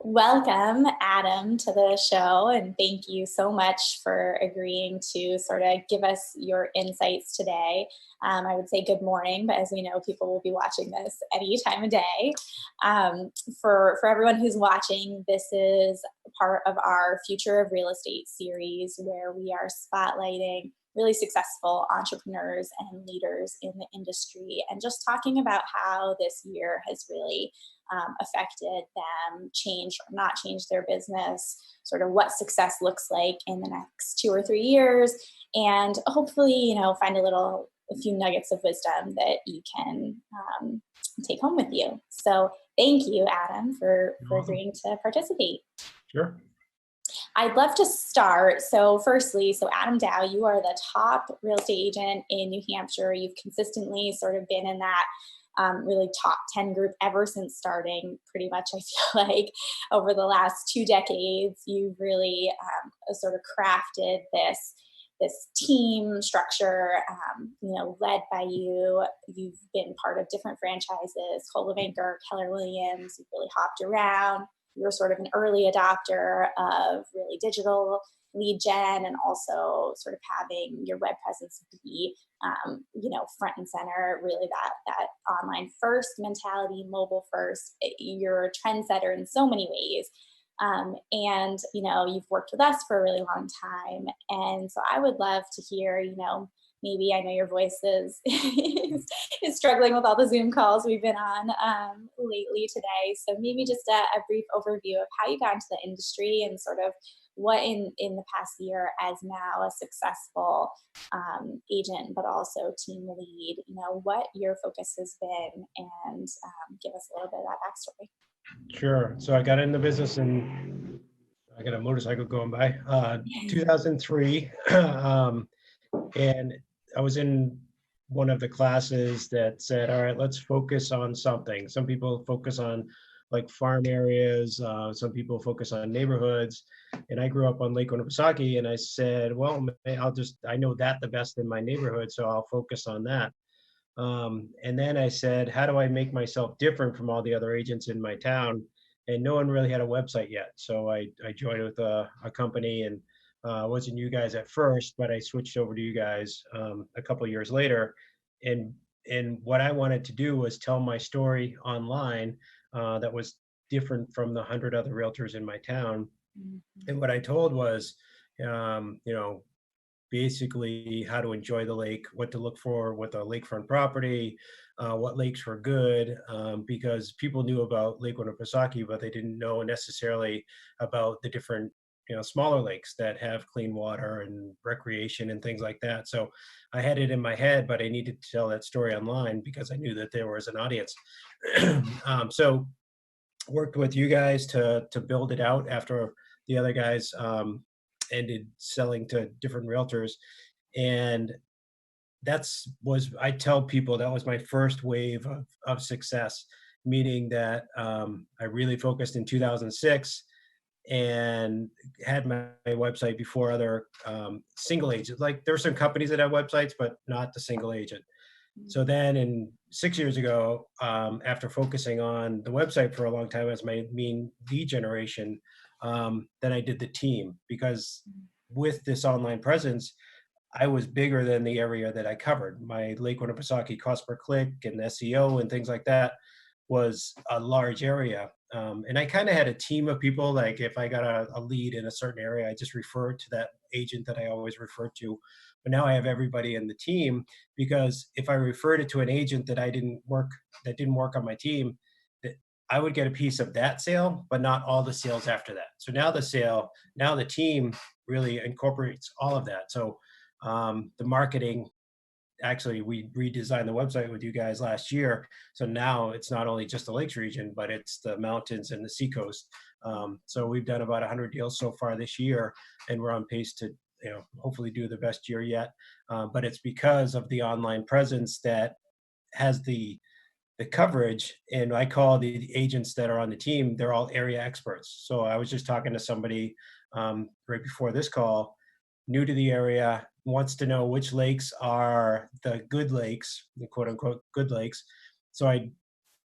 Welcome, Adam, to the show, and thank you so much for agreeing to sort of give us your insights today. I would say good morning, but as we know, people will be watching this any time of day. Um, for everyone who's watching, this is part of our Future of Real Estate series where we are spotlighting really successful entrepreneurs and leaders in the industry and just talking about how this year has really affected them, change or not change their business, sort of what success looks like in the next 2 or 3 years, and hopefully, find a few nuggets of wisdom that you can take home with you. So, thank you, Adam, for Awesome. agreeing to participate. Sure. I'd love to start. So, firstly, Adam Dow, you are the top real estate agent in New Hampshire. You've consistently sort of been in that really top 10 group ever since starting, pretty much, I feel like, over the last 2 decades. You've really sort of crafted this team structure, led by you. You've been part of different franchises, Coldwell Banker, Keller Williams. You've really hopped around. You're sort of an early adopter of really digital lead gen, and also sort of having your web presence be front and center, really that online first mentality, mobile first. You're a trendsetter in so many ways. And you've worked with us for a really long time, and so I would love to hear, maybe, I know your voice is is struggling with all the Zoom calls we've been on lately today. So maybe just a brief overview of how you got into the industry and sort of what in the past year, as now a successful agent, but also team lead, what your focus has been, and give us a little bit of that backstory. Sure. So I got in the business and I got a motorcycle going by 2003. And I was in one of the classes that said, all right, let's focus on something. Some people focus on like farm areas. Some people focus on neighborhoods. And I grew up on Lake Winnipesaukee, and I said, well, I know that the best in my neighborhood, so I'll focus on that. And then I said, how do I make myself different from all the other agents in my town? And no one really had a website yet. So I joined with a company, and wasn't you guys at first, but I switched over to you guys a couple of years later. And what I wanted to do was tell my story online that was different from the 100 other realtors in my town. And what I told was, you know, basically how to enjoy the lake, what to look for with a lakefront property, what lakes were good, because people knew about Lake Winnipesaukee, but they didn't know necessarily about the different, smaller lakes that have clean water and recreation and things like that. So I had it in my head, but I needed to tell that story online because I knew that there was an audience. So worked with you guys to build it out after the other guys ended selling to different realtors. And I tell people that was my first wave of success, meaning that I really focused in 2006 and had my website before other single agents. Like there were some companies that have websites, but not the single agent. So then, in 6 years ago, after focusing on the website for a long time as my main lead generation, then I did the team, because with this online presence, I was bigger than the area that I covered. My Lake Winnipesaukee cost per click and SEO and things like that was a large area. And I kind of had a team of people. Like if I got a lead in a certain area, I just referred to that agent that I always referred to. But now I have everybody in the team, because if I referred it to an agent that didn't work on my team, that I would get a piece of that sale, but not all the sales after that. So now the team really incorporates all of that. So the marketing, actually, we redesigned the website with you guys last year. So now it's not only just the lakes region, but it's the mountains and the seacoast. So we've done about 100 deals so far this year, and we're on pace to, hopefully do the best year yet. But it's because of the online presence that has the coverage. And I call the agents that are on the team, they're all area experts. So I was just talking to somebody right before this call, new to the area, wants to know which lakes are the good lakes, the quote unquote good lakes. So I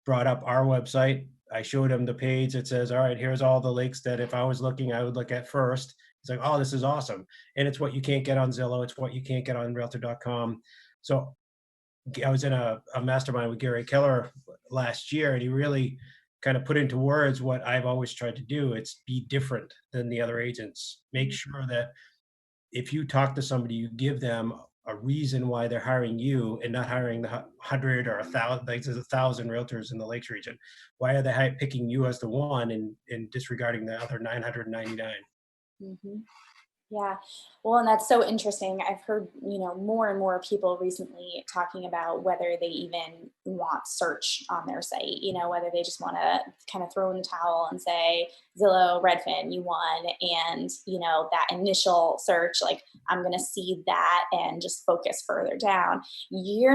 brought up our website, I showed him the page that says, all right, here's all the lakes that if I was looking, I would look at first. He's like, oh, this is awesome. And it's what you can't get on Zillow. It's what you can't get on Realtor.com. So I was in a mastermind with Gary Keller last year, and he really kind of put into words what I've always tried to do. It's be different than the other agents. Make sure that if you talk to somebody, you give them a reason why they're hiring you and not hiring the 100 or 1,000, like there's 1,000 realtors in the Lakes region. Why are they picking you as the one and disregarding the other 999? Mhm. Yeah. Well, and that's so interesting. I've heard, more and more people recently talking about whether they even want search on their site, whether they just want to kind of throw in the towel and say, Zillow, Redfin, you won. And, that initial search, like, I'm going to seed that and just focus further down. You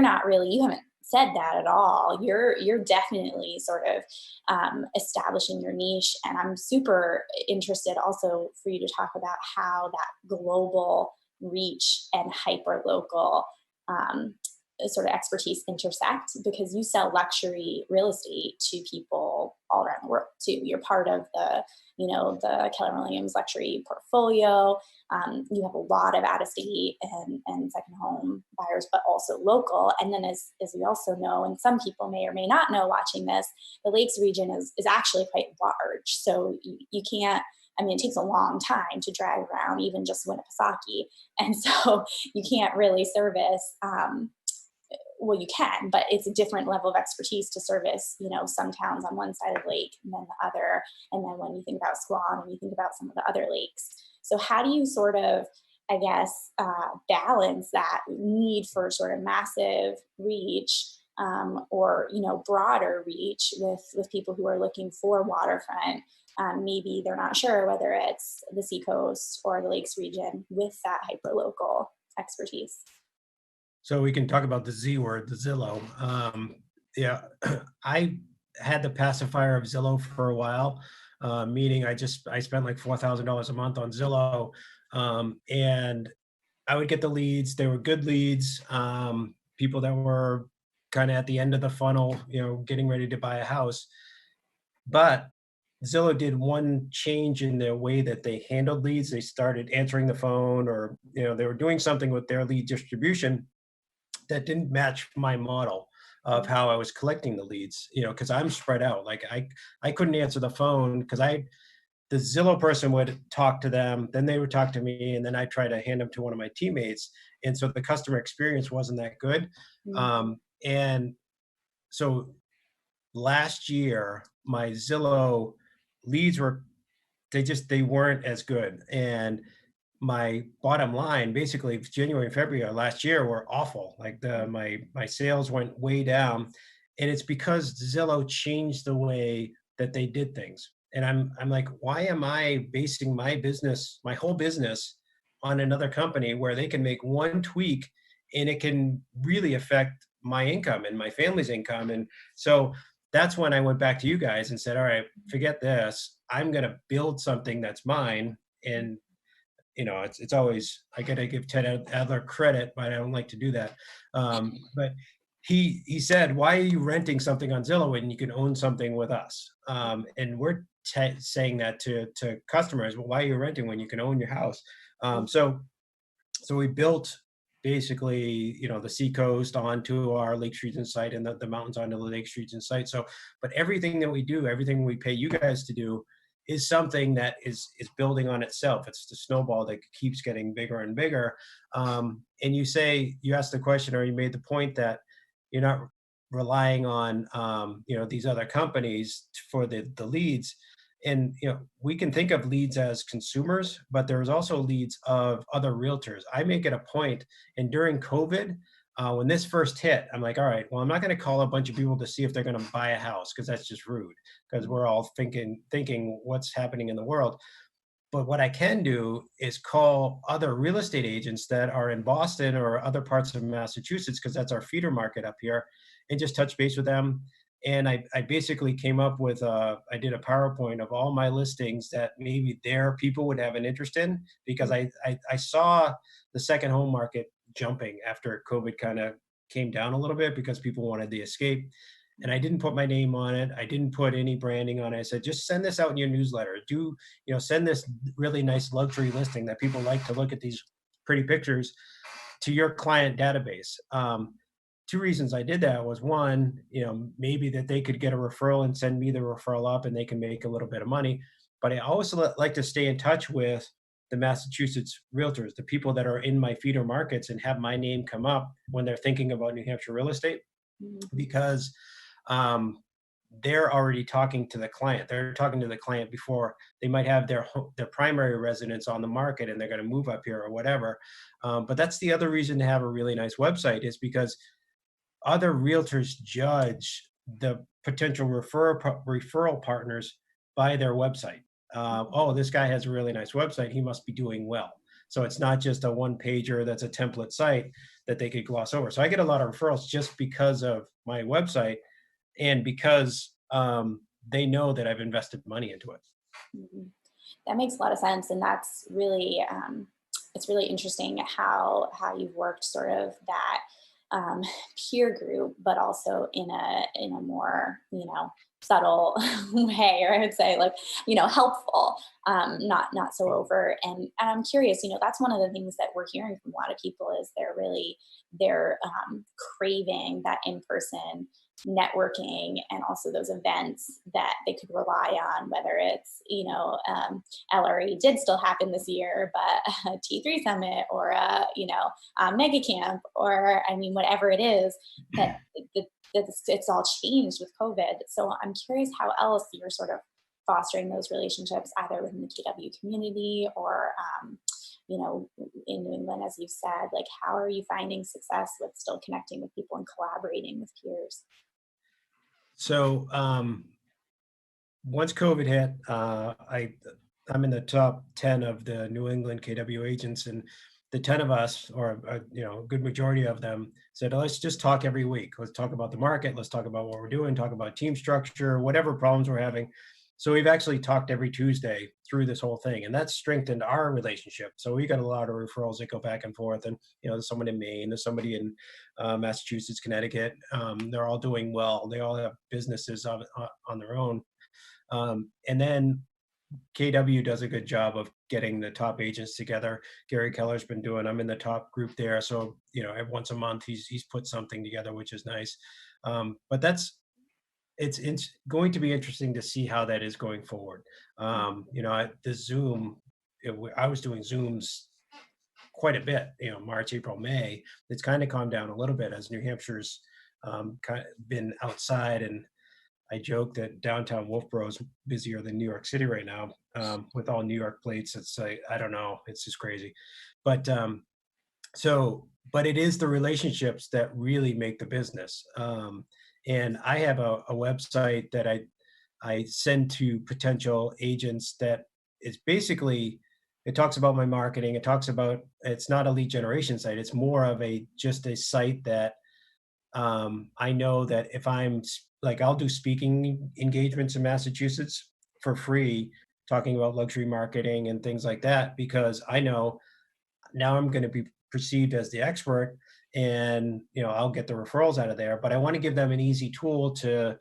haven't said that at all. You're definitely sort of establishing your niche. And I'm super interested also for you to talk about how that global reach and hyper local um, sort of expertise intersect, because you sell luxury real estate to people all around the world too. You're part of the Keller Williams luxury portfolio. You have a lot of out of state and second home buyers, but also local. And then as we also know, and some people may or may not know watching this, the Lakes region is actually quite large. So you can't, it takes a long time to drive around even just Winnipesaukee. And so you can't really service, well, you can, but it's a different level of expertise to service, some towns on one side of the lake and then the other. And then when you think about Squam and you think about some of the other lakes. So how do you sort of, I guess, balance that need for sort of massive reach, or, broader reach with people who are looking for waterfront? Maybe they're not sure whether it's the seacoast or the lakes region with that hyper local expertise. So we can talk about the Z word, the Zillow. Yeah, I had the pacifier of Zillow for a while, meaning I spent like $4,000 a month on Zillow, and I would get the leads. They were good leads, people that were kind of at the end of the funnel, getting ready to buy a house. But Zillow did one change in the way that they handled leads. They started answering the phone, or they were doing something with their lead distribution that didn't match my model of how I was collecting the leads, because I'm spread out. Like I couldn't answer the phone because the Zillow person would talk to them, then they would talk to me, and then I try to hand them to one of my teammates. And so the customer experience wasn't that good. Mhm. And so last year, my Zillow leads they weren't as good. And my bottom line, basically January and February last year were awful. Like my sales went way down, and it's because Zillow changed the way that they did things. And I'm like, why am I basing my whole business on another company where they can make one tweak and it can really affect my income and my family's income? And so that's when I went back to you guys and said, all right, forget this. I'm going to build something that's mine. And it's always, I got to give Ted Adler credit, but I don't like to do that. But he said, why are you renting something on Zillow when you can own something with us? And we're saying that to customers. Well, why are you renting when you can own your house? So we built basically, the seacoast onto our Lake Region site, and the mountains onto the Lake Region site. So, but everything that we do, everything we pay you guys to do, is something that is building on itself. It's the snowball that keeps getting bigger and bigger. And you asked the question, or you made the point that you're not relying on these other companies for the leads. And we can think of leads as consumers, but there's also leads of other realtors. I make it a point, and during COVID, when this first hit, I'm like, all right, well, I'm not going to call a bunch of people to see if they're going to buy a house, because that's just rude, because we're all thinking what's happening in the world. But what I can do is call other real estate agents that are in Boston or other parts of Massachusetts, because that's our feeder market up here, and just touch base with them. And I basically came up with I did a PowerPoint of all my listings that maybe their people would have an interest in, because I saw the second home market jumping after COVID kind of came down a little bit because people wanted the escape. And I didn't put my name on it. I didn't put any branding on it. I said, just send this out in your newsletter. Send this really nice luxury listing that people like to look at these pretty pictures to your client database. Two reasons I did that was one, maybe that they could get a referral and send me the referral up and they can make a little bit of money. But I also like to stay in touch with the Massachusetts realtors, the people that are in my feeder markets and have my name come up when they're thinking about New Hampshire real estate Mhm. because um, they're already talking to the client. They're talking to the client before they might have their primary residence on the market and they're going to move up here or whatever. But that's the other reason to have a really nice website is because other realtors judge the potential referral partners by their website. Oh, this guy has a really nice website. He must be doing well. So it's not just a one pager that's a template site that they could gloss over. So I get a lot of referrals just because of my website and because they know that I've invested money into it. Mhm. That makes a lot of sense, and that's really it's really interesting how you've worked sort of that um, peer group, but also in a more subtle way, or I would say like helpful, not so overt. And I'm curious, that's one of the things that we're hearing from a lot of people is they're craving that in person networking and also those events that they could rely on, whether it's, LRE did still happen this year, but a T3 summit or a mega camp, or I mean, whatever it is that it's all changed with COVID. So I'm curious how else you're sort of fostering those relationships either within the KW community or, in New England, as you've said, like how are you finding success with still connecting with people and collaborating with peers? So once COVID hit, I'm in the top 10 of the New England KW agents, and the 10 of us, or a good majority of them, said, let's just talk every week. Let's talk about the market. Let's talk about what we're doing. Talk about team structure, whatever problems we're having. So we've actually talked every Tuesday through this whole thing, and that's strengthened our relationship. So we got a lot of referrals that go back and forth, and there's someone in Maine, there's somebody in Massachusetts, Connecticut. They're all doing well. They all have businesses on their own. And then KW does a good job of getting the top agents together. Gary Keller's been doing. I'm in the top group there, so every once a month he's put something together, which is nice. But it's going to be interesting to see how that is going forward. The Zoom, I was doing Zooms quite a bit. March, April, May. It's kind of calmed down a little bit as New Hampshire's kind of been outside and I joke that downtown Wolfboro is busier than New York City right now with all New York plates. It's like, I don't know, it's just crazy. But but it is the relationships that really make the business. And I have a website that I send to potential agents that is basically, it talks about my marketing. It's not a lead generation site. It's more of just a site that I know that if like, I'll do speaking engagements in Massachusetts for free, talking about luxury marketing and things like that, because I know now I'm going to be perceived as the expert and, I'll get the referrals out of there, but I want to give them an easy tool to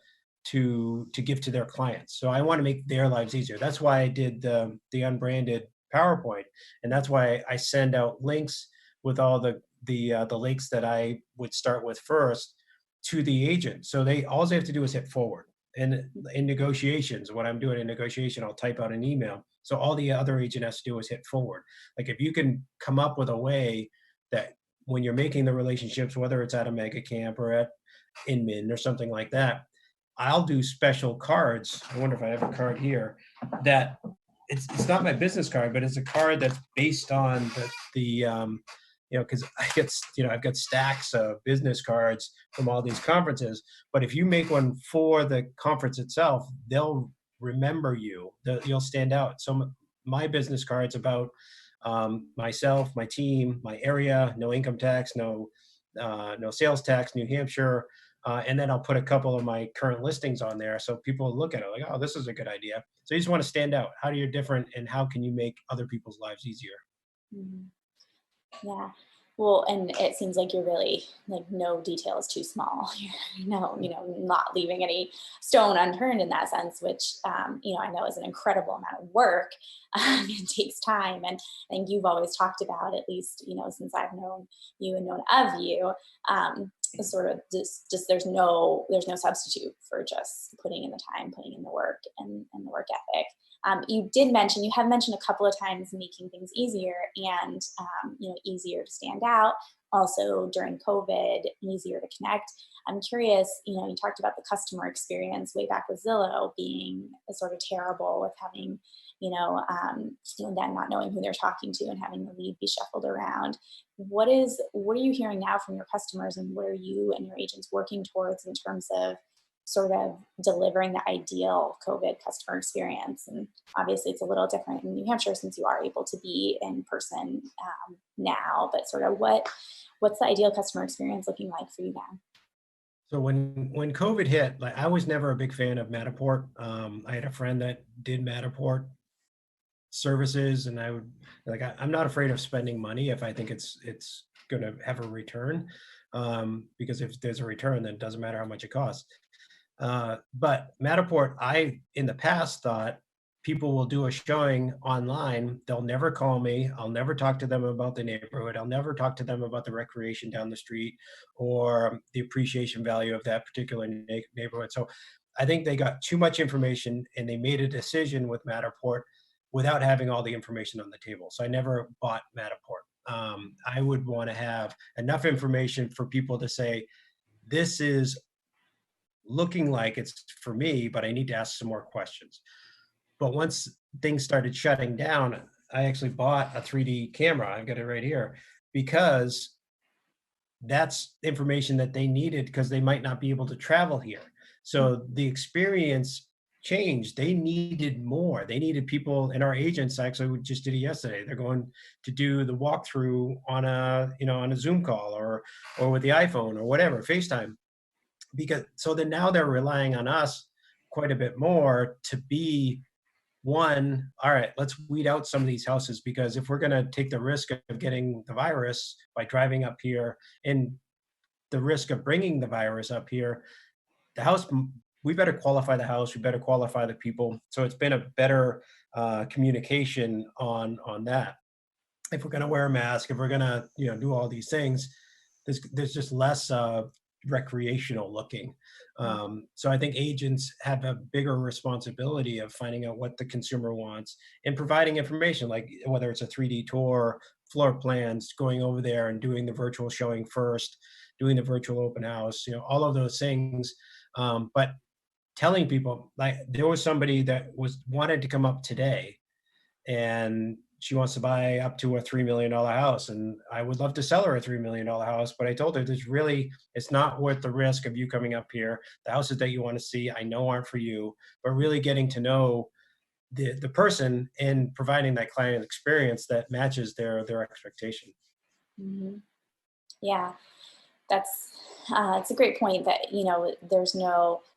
give to their clients. So I want to make their lives easier. That's why I did the unbranded PowerPoint. And that's why I send out links with all the links that I would start with first to the agent. So all they have to do is hit forward. And in negotiations, when I'm doing a negotiation, I'll type out an email. So all the other agent has to do is hit forward. Like if you can come up with a way that when you're making the relationships, whether it's at a mega camp or at Inman or something like that, I'll do special cards. I wonder if I have a card here that it's not my business card, but it's a card that's based on because I've got stacks of business cards from all these conferences. But if you make one for the conference itself, they'll remember you. You'll stand out. So my business card's about myself, my team, my area, no income tax, no sales tax, New Hampshire. And then I'll put a couple of my current listings on there. So people look at it like, oh, this is a good idea. So you just want to stand out. How do you different and how can you make other people's lives easier? Mhm. Yeah. Well, and it seems like you're really like no detail is too small. Not leaving any stone unturned in that sense, which I know is an incredible amount of work. It takes time, and I think you've always talked about, at least since I've known you and known of you, sort of just there's no substitute for just putting in the time, putting in the work, and the work ethic. You have mentioned a couple of times making things easier and easier to stand out. Also during COVID, easier to connect. I'm curious. You talked about the customer experience way back with Zillow being sort of terrible with having them not knowing who they're talking to and having the lead be shuffled around. What are you hearing now from your customers, and what are you and your agents working towards in terms of sort of delivering the ideal COVID customer experience? And obviously, it's a little different in New Hampshire since you are able to be in person now. But sort of what's the ideal customer experience looking like for you now? So when COVID hit, like I was never a big fan of Matterport. I had a friend that did Matterport services, and I'm not afraid of spending money if I think it's going to have a return. Because if there's a return, then it doesn't matter how much it costs. But Matterport, I in the past thought people will do a showing online. They'll never call me. I'll never talk to them about the neighborhood. I'll never talk to them about the recreation down the street or the appreciation value of that particular neighborhood. So I think they got too much information and they made a decision with Matterport without having all the information on the table. So I never bought Matterport. I would want to have enough information for people to say, this is looking like it's for me, but I need to ask some more questions. But once things started shutting down, I actually bought a 3D camera. I've got it right here because that's information that they needed because they might not be able to travel here. So the experience changed. They needed more. They needed people, and our agents actually we just did it yesterday. They're going to do the walkthrough on a Zoom call or with the iPhone or whatever, FaceTime. Because so then now they're relying on us quite a bit more to be one. All right, let's weed out some of these houses, because if we're going to take the risk of getting the virus by driving up here and the risk of bringing the virus up here, the house, we better qualify the house, we better qualify the people. So it's been a better communication on that. If we're going to wear a mask, if we're going to do all these things, there's just less recreational looking. So I think agents have a bigger responsibility of finding out what the consumer wants and providing information, like whether it's a 3D tour, floor plans, going over there and doing the virtual showing first, doing the virtual open house, all of those things. But telling people, like there was somebody that wanted to come up today, and she wants to buy up to a $3 million house. And I would love to sell her a $3 million house, but I told her it's not worth the risk of you coming up here. The houses that you want to see, I know aren't for you, but really getting to know the person and providing that client experience that matches their expectation. Hmm. Yeah. That's it's a great point that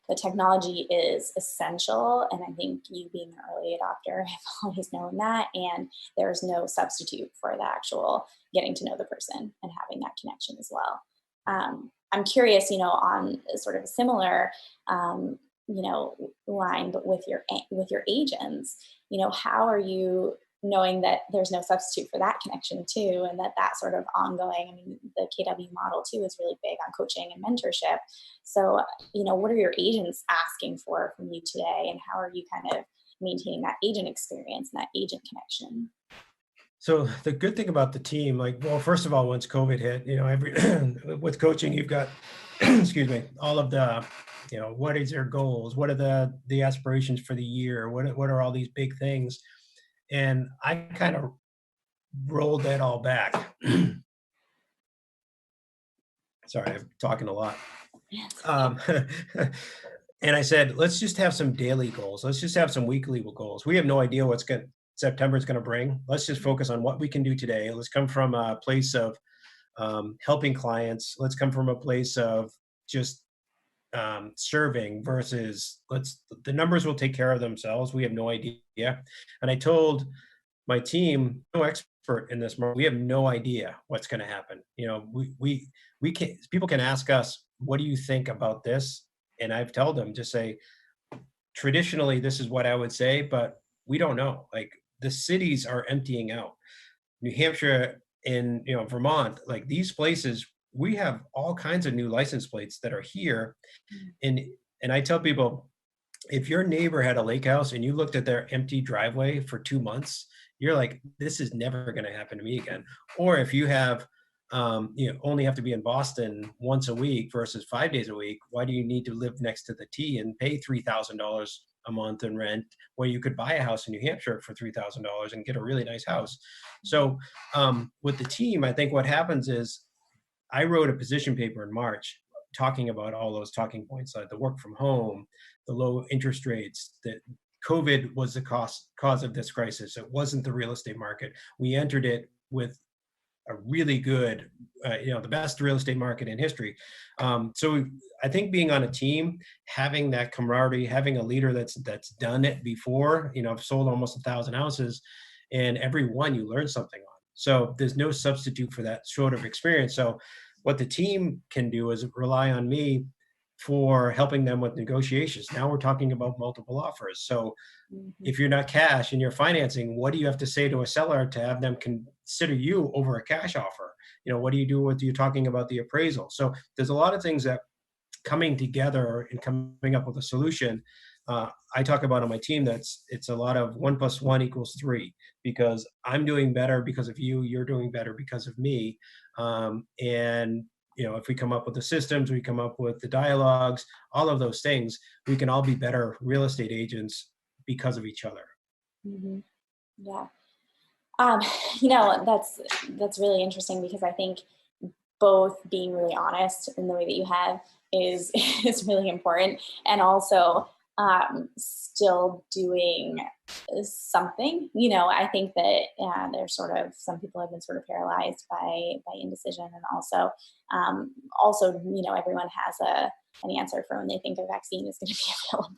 the technology is essential, and I think you being an early adopter have always known that, and there's no substitute for the actual getting to know the person and having that connection as well. I'm curious, on sort of a similar line, but with your agents, how are you knowing that there's no substitute for that connection too, and that sort of ongoing, I mean, the KW model too is really big on coaching and mentorship. So what are your agents asking for from you today, and how are you kind of maintaining that agent experience and that agent connection? So the good thing about the team, like, well, first of all, once COVID hit, every with coaching, you've got, excuse me, all of the, what is your goals? What are the aspirations for the year? What are all these big things? And I kind of rolled that all back. Sorry, I'm talking a lot. Um, and I said, let's just have some daily goals. Let's just have some weekly goals. We have no idea September is going to bring. Let's just focus on what we can do today. Let's come from a place of helping clients. Let's come from a place of just serving versus the numbers will take care of themselves. We have no idea. And I told my team, no expert in this market. We have no idea what's going to happen. You know, we can, people can ask us, what do you think about this? And I've told them, just say, traditionally, this is what I would say, but we don't know. Like, the cities are emptying out. New Hampshire and, you know, Vermont, like these places, we have all kinds of new license plates that are here. And and I tell people, if your neighbor had a lake house and you looked at their empty driveway for 2 months, you're like, this is never going to happen to me again. Or if you have, you know, only have to be in Boston once a week versus 5 days a week, why do you need to live next to the T and pay $3,000 a month in rent, where you could buy a house in New Hampshire for $3,000 and get a really nice house? So with the team, I think what happens is, I wrote a position paper in March talking about all those talking points, like the work from home, the low interest rates, that COVID was the cause of this crisis. It wasn't the real estate market. We entered it with a really good, you know, the best real estate market in history. So I think being on a team, having that camaraderie, having a leader that's done it before, you know, I've sold almost 1,000 houses, and every one you learn something on. So there's no substitute for that sort of experience. So what the team can do is rely on me for helping them with negotiations. Now we're talking about multiple offers. So Mhm. if you're not cash and you're financing, what do you have to say to a seller to have them consider you over a cash offer? You know, what do you do with you talking about the appraisal? So there's a lot of things that coming together and coming up with a solution. I talk about on my team, it's a lot of 1 + 1 = 3, because I'm doing better because of you, you're doing better because of me. And you know, if we come up with the systems, we come up with the dialogues, all of those things, we can all be better real estate agents because of each other. Mhm. Yeah. Um, you know, that's really interesting because I think both being really honest in the way that you have is is really important, and also still doing something. You know, I think that there's sort of some people have been sort of paralyzed by indecision, and also you know everyone has a an answer for when they think a vaccine is going to be available.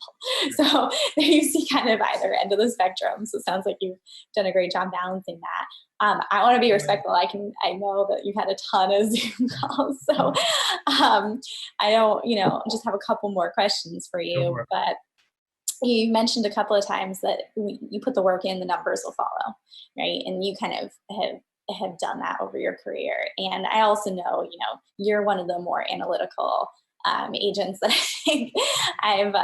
So there you see kind of either end of the spectrum. So it sounds like you've done a great job balancing that. I want to be respectful. I know that you've had a ton of Zoom calls, so I don't, you know, just have a couple more questions for you. Sure. But you mentioned a couple of times that you put the work in, the numbers will follow, right? And you kind of have done that over your career. And I also know, you know, you're one of the more analytical agents that I think I've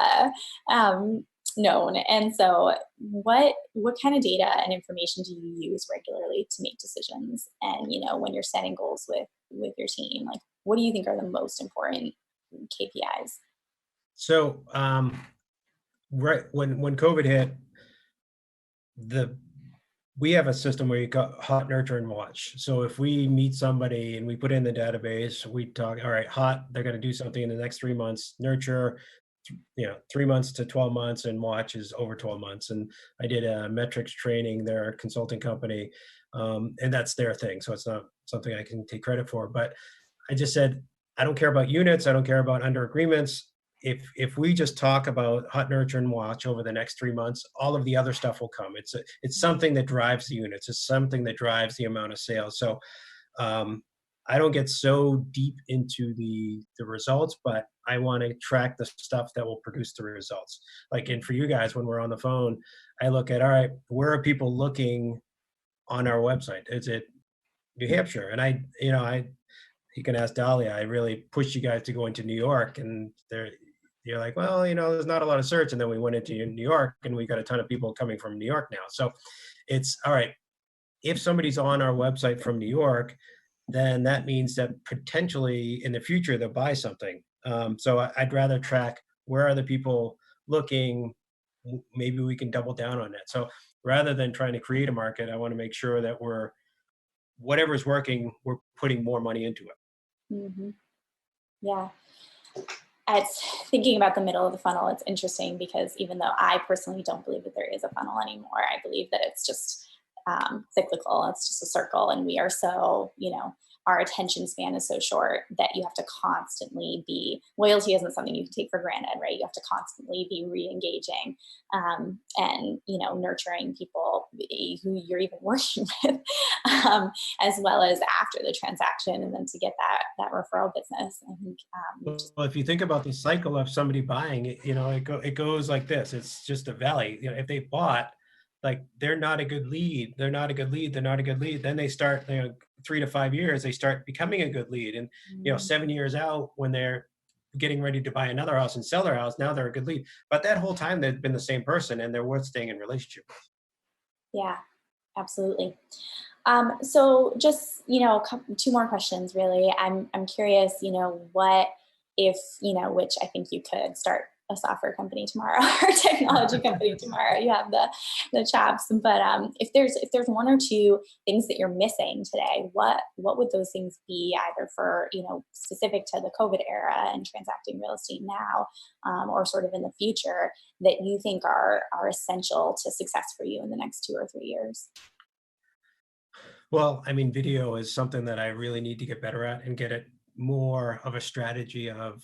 known. And so, what kind of data and information do you use regularly to make decisions? And you know, when you're setting goals with your team, like what do you think are the most important KPIs? So right when COVID hit, the we have a system where you got hot, nurture, and watch. So if we meet somebody and we put in the database, we talk, all right, hot, they're going to do something in the next 3 months. Nurture, you know, 3 months to 12 months, and watch is over 12 months. And I did a metrics training, their consulting company, and that's their thing. So it's not something I can take credit for. But I just said, I don't care about units. I don't care about under agreements. If we just talk about hot, nurture, and watch over the next 3 months, all of the other stuff will come. It's something that drives the units. It's something that drives the amount of sales. So um, I don't get so deep into the results, but I want to track the stuff that will produce the results. Like, and for you guys, when we're on the phone, I look at, all right, where are people looking on our website? Is it New Hampshire? And you know, you can ask Dahlia, I really pushed you guys to go into New York, and you're like, well, you know, there's not a lot of search. And then we went into New York, and we got a ton of people coming from New York now. So it's all right. If somebody's on our website from New York, then that means that potentially in the future they'll buy something. So I'd rather track, where are the people looking. Maybe we can double down on that. So rather than trying to create a market, I want to make sure that whatever's working, we're putting more money into it. Hmm. Yeah. It's thinking about the middle of the funnel. It's interesting because even though I personally don't believe that there is a funnel anymore, I believe that it's just cyclical. It's just a circle, and we are so, you know, our attention span is so short that you have to constantly be, loyalty isn't something you can take for granted, right? You have to constantly be re-engaging, and, nurturing people who you're even working with, as well as after the transaction, and then to get that referral business. I think, Well, if you think about the cycle of somebody buying, it goes like this. It's just a valley. If they bought, like they're not a good lead, they're not a good lead, they're not a good lead. Then they start, 3 to 5 years, they start becoming a good lead. And, 7 years out, when they're getting ready to buy another house and sell their house, now they're a good lead. But that whole time they've been the same person and they're worth staying in relationship with. yeah, absolutely. So just, two more questions really. I'm curious, what if, which I think you could start a software company tomorrow or a technology company tomorrow. You have the chops. But if there's one or two things that you're missing today, what would those things be, either for, specific to the COVID era and transacting real estate now, or sort of in the future, that you think are essential to success for you in the next 2 or 3 years? Well, I mean, video is something that I really need to get better at and get it more of a strategy of,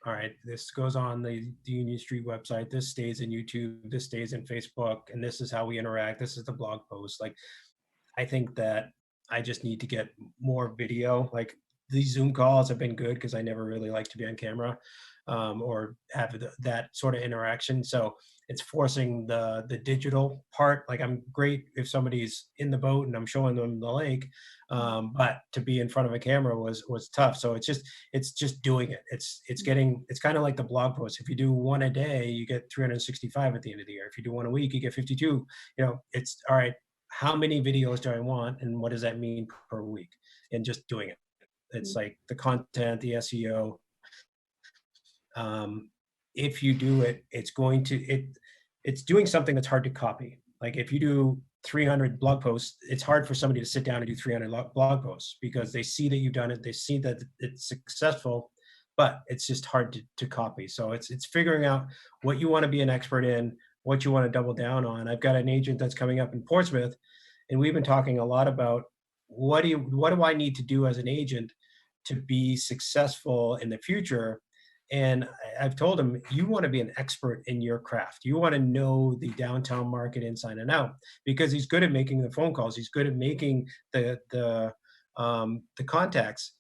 all right, this goes on the Union Street website, this stays in YouTube, this stays in Facebook, and this is how we interact. This is the blog post. Like, I think that I just need to get more video. Like these Zoom calls have been good because I never really like to be on camera, or have that sort of interaction. So it's forcing the digital part. Like I'm great if somebody's in the boat and I'm showing them the lake, but to be in front of a camera was tough. So it's just doing it. It's kind of like the blog post. If you do one a day, you get 365 at the end of the year. If you do one a week, you get 52. It's all right. How many videos do I want, and what does that mean per week? And just doing it. It's like the content, the SEO. If you do it, it's doing something that's hard to copy. Like if you do 300 blog posts, it's hard for somebody to sit down and do 300 blog posts because they see that you've done it, they see that it's successful, but it's just hard to copy. So it's figuring out what you want to be an expert in, what you want to double down on. I've got an agent that's coming up in Portsmouth, and we've been talking a lot about what do I need to do as an agent to be successful in the future. And I've told him, you want to be an expert in your craft. You want to know the downtown market inside and out, because he's good at making the phone calls. He's good at making the contacts.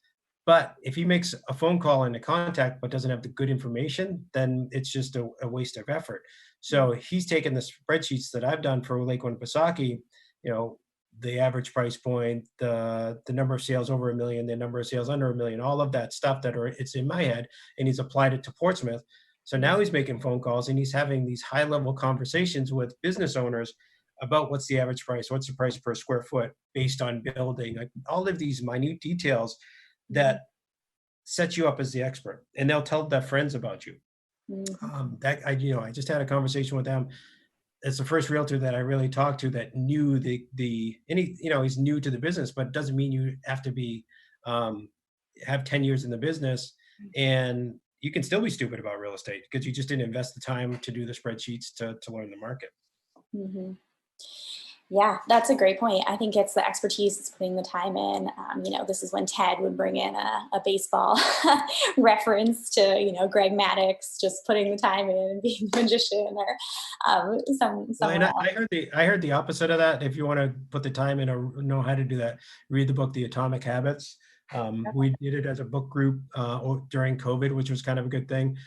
But if he makes a phone call and a contact but doesn't have the good information, then it's just a waste of effort. So he's taken the spreadsheets that I've done for Lakewood and Pisaki, the average price point, the number of sales over $1 million, the number of sales under $1 million, all of that stuff it's in my head, and he's applied it to Portsmouth. So now he's making phone calls and he's having these high level conversations with business owners about what's the average price, what's the price per square foot based on building, like all of these minute details that set you up as the expert, and they'll tell their friends about you. I just had a conversation with them. It's the first realtor that I really talked to that knew he's new to the business, but it doesn't mean you have to be, have 10 years in the business, and you can still be stupid about real estate because you just didn't invest the time to do the spreadsheets to learn the market. Mm-hmm. Yeah, that's a great point. I think it's the expertise, it's putting the time in. This is when Ted would bring in a baseball reference to, Greg Maddox, just putting the time in and being a magician, or someone else. I heard the opposite of that. If you want to put the time in or know how to do that, read the book, The Atomic Habits. We did it as a book group during COVID, which was kind of a good thing.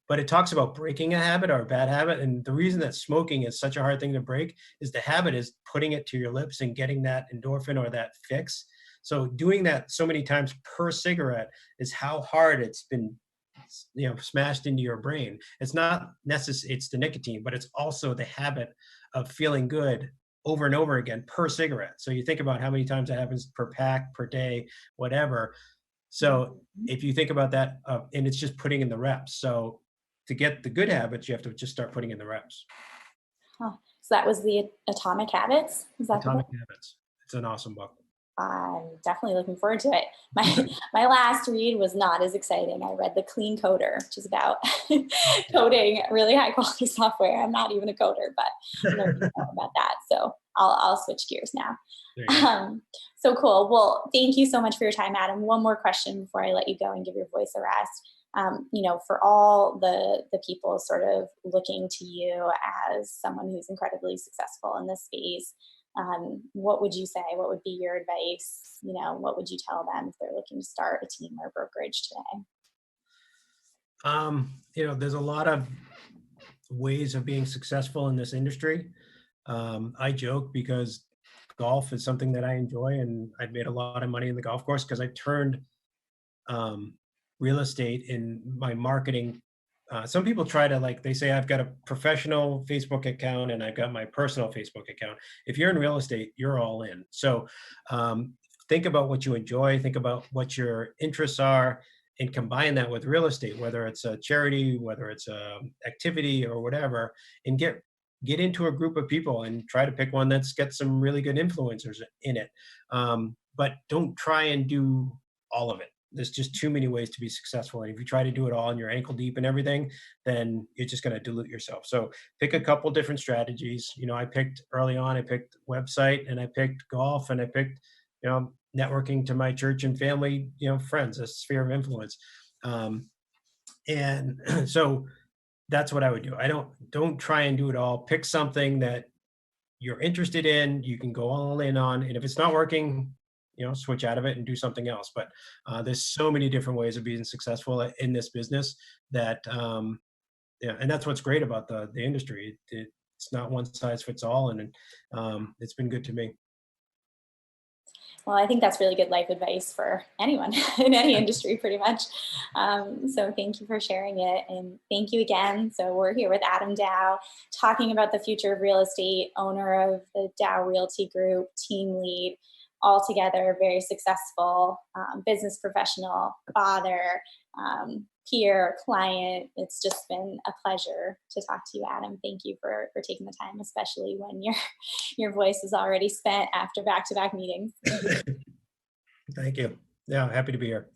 But it talks about breaking a habit or a bad habit. And the reason that smoking is such a hard thing to break is the habit is putting it to your lips and getting that endorphin or that fix. So doing that so many times per cigarette is how hard it's been, smashed into your brain. It's not necessary, it's the nicotine, but it's also the habit of feeling good over and over again per cigarette. So you think about how many times that happens per pack, per day, whatever. So if you think about that, and it's just putting in the reps. So to get the good habits, you have to just start putting in the reps. Huh. So that was the Atomic Habits? Is that Atomic Habits. It's an awesome book. I'm definitely looking forward to it. My last read was not as exciting. I read The Clean Coder, which is about coding really high quality software. I'm not even a coder, but I know about that. So I'll switch gears now. So cool. Well, thank you so much for your time, Adam. One more question before I let you go and give your voice a rest. For all the people sort of looking to you as someone who's incredibly successful in this space, what would you say? What would be your advice? What would you tell them if they're looking to start a team or brokerage today? There's a lot of ways of being successful in this industry. I joke because golf is something that I enjoy, and I've made a lot of money in the golf course because I turned um, real estate in my marketing. Some people try to, like, they say I've got a professional Facebook account and I've got my personal Facebook account. If you're in real estate, you're all in. So think about what you enjoy, think about what your interests are, and combine that with real estate, whether it's a charity, whether it's a activity or whatever, and get into a group of people and try to pick one that's got some really good influencers in it. But don't try and do all of it. There's just too many ways to be successful. And if you try to do it all and you're ankle deep and everything, then you're just going to dilute yourself. So pick a couple different strategies. I picked early on, I picked website and I picked golf and I picked, networking to my church and family, friends, a sphere of influence. And so that's what I would do. Don't try and do it all. Pick something that you're interested in, you can go all in on. And if it's not working, switch out of it and do something else. But there's so many different ways of being successful in this business that, and that's what's great about the industry. It's not one size fits all, and it's been good to me. Well, I think that's really good life advice for anyone in any industry, pretty much. So thank you for sharing it. And thank you again. So we're here with Adam Dow talking about the future of real estate, owner of the Dow Realty Group, team lead, altogether very successful business professional, father, peer, client. It's just been a pleasure to talk to you, Adam. Thank you for taking the time, especially when your voice is already spent after back-to-back meetings. Thank you. Yeah, happy to be here.